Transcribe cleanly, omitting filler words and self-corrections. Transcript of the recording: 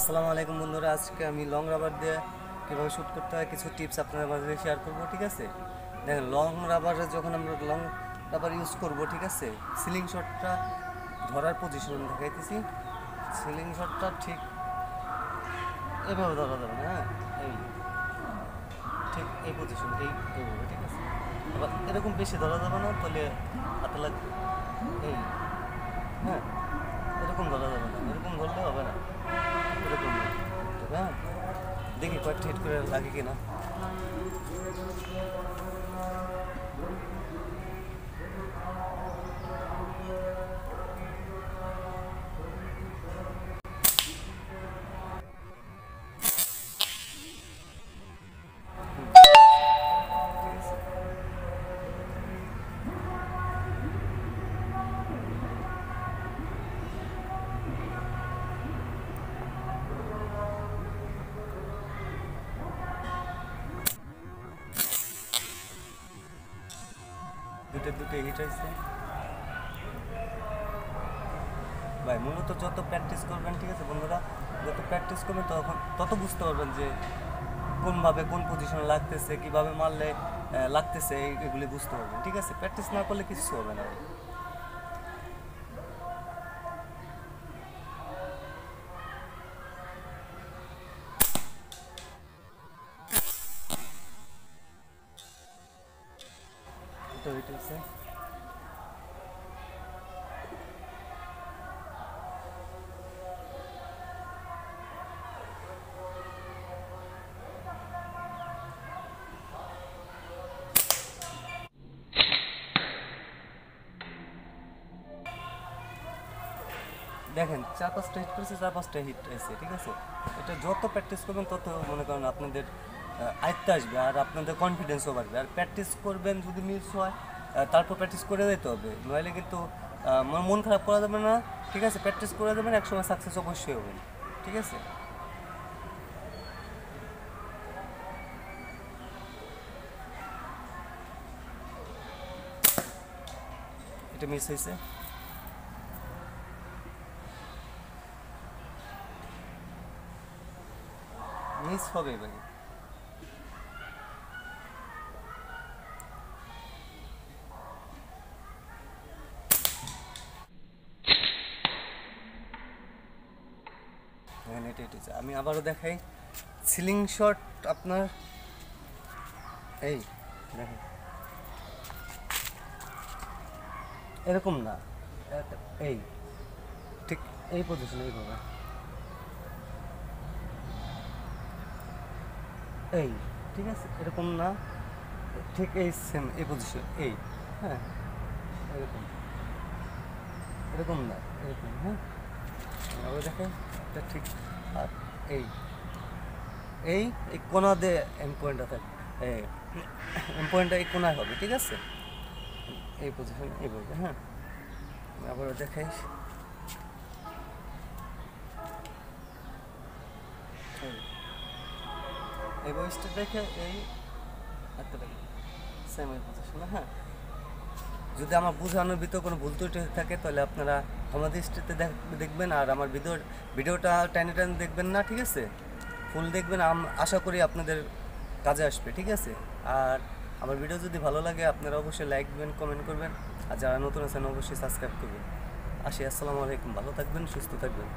আসসালামু আলাইকুম বন্ধুরা, আজকে আমি লং রাবার দিয়ে কীভাবে শ্যুট করতে হয় কিছু টিপস আপনাদের মাঝে শেয়ার করবো। ঠিক আছে, দেখেন লং রাবারে যখন আমরা লং রাবার ইউজ করব, ঠিক আছে, সিলিং শটটা ধরার পজিশন দেখাইতেছি। সিলিং শটটা ঠিক এভাবে ধরা যাবে না, হ্যাঁ, এই ঠিক এই পজিশন এইভাবে, ঠিক আছে। আবার এরকম বেশি ধরা যাবে না, তাহলে হাতে লাগবে। এই হ্যাঁ, এরকম ধরা যাবে না, এরকম ধরলে হবে না, এরকম। হ্যাঁ, দেখি কয়েকটা হিট করে লাগে কিনা। দুটো হিট হয়েছে ভাই। মূলত যত প্র্যাকটিস করবেন, ঠিক আছে বন্ধুরা, যত প্র্যাকটিস করবেন তত বুঝতে পারবেন যে কোনভাবে কোন পজিশনে লাগতেছে, কিভাবে মারলে লাগতেছে, এগুলি বুঝতে পারবেন। ঠিক আছে, প্র্যাকটিস না করলে কিছু হবে না। এটা হিট হয়েছে। দেখেন 4-5টা হিট করেছে, 4-5টা হিট এসে, ঠিক আছে। এটা যত প্র্যাকটিস করবেন তত মনে করেন আপনাদের আয়ত্তে আসবে আর আপনাদের কনফিডেন্সও বাড়বে। আর প্র্যাকটিস করবেন, যদি মিস হয় তারপর প্র্যাকটিস করে যেতে হবে, নইলে কিন্তু মন খারাপ করা যাবে না। ঠিক আছে, প্র্যাকটিস করে দেবেন, একসময় সাকসেস অবশ্যই হবেন। ঠিক আছে, এটা মিস হয়েছে। মিস হবে ভাই। আমি আবারও দেখাই সিলিং শট আপনার। এই দেখেন, এরকম না, এই ঠিক এই পজিশন, এইভাবে, এই, ঠিক আছে, এরকম না, ঠিক এই সেম এই পজিশন, এই, হ্যাঁ, এরকম, এরকম না, এরকম, হ্যাঁ। আবার দেখেন এটা ঠিক। আর এই এই এই কোনা দিয়ে এম পয়েন্টটা থাকবে, এম পয়েন্টটা এই কোনায় হবে। ঠিক আছে, এই পজিশন এইভাবে, হ্যাঁ। আবার দেখাই, এই বয়সটা দেখে এই একটা দেখে সেম এই পজিশনে, হ্যাঁ। যদি আমার বোঝানোর ভিতরে কোনো ভুল ত্রুটি থাকে তাহলে আপনারা আমাদের দৃষ্টিতে দেখবেন, আর আমার ভিডিওটা টাইনে দেখবেন না। ঠিক আছে, ফুল দেখবেন, আশা করি আপনাদের কাজে আসবে। ঠিক আছে, আর আমার ভিডিও যদি ভালো লাগে আপনারা অবশ্যই লাইক দিবেন, কমেন্ট করবেন, আর যারা নতুন আছেন অবশ্যই সাবস্ক্রাইব করবেন। আসি, আসসালামু আলাইকুম, ভালো থাকবেন, সুস্থ থাকবেন।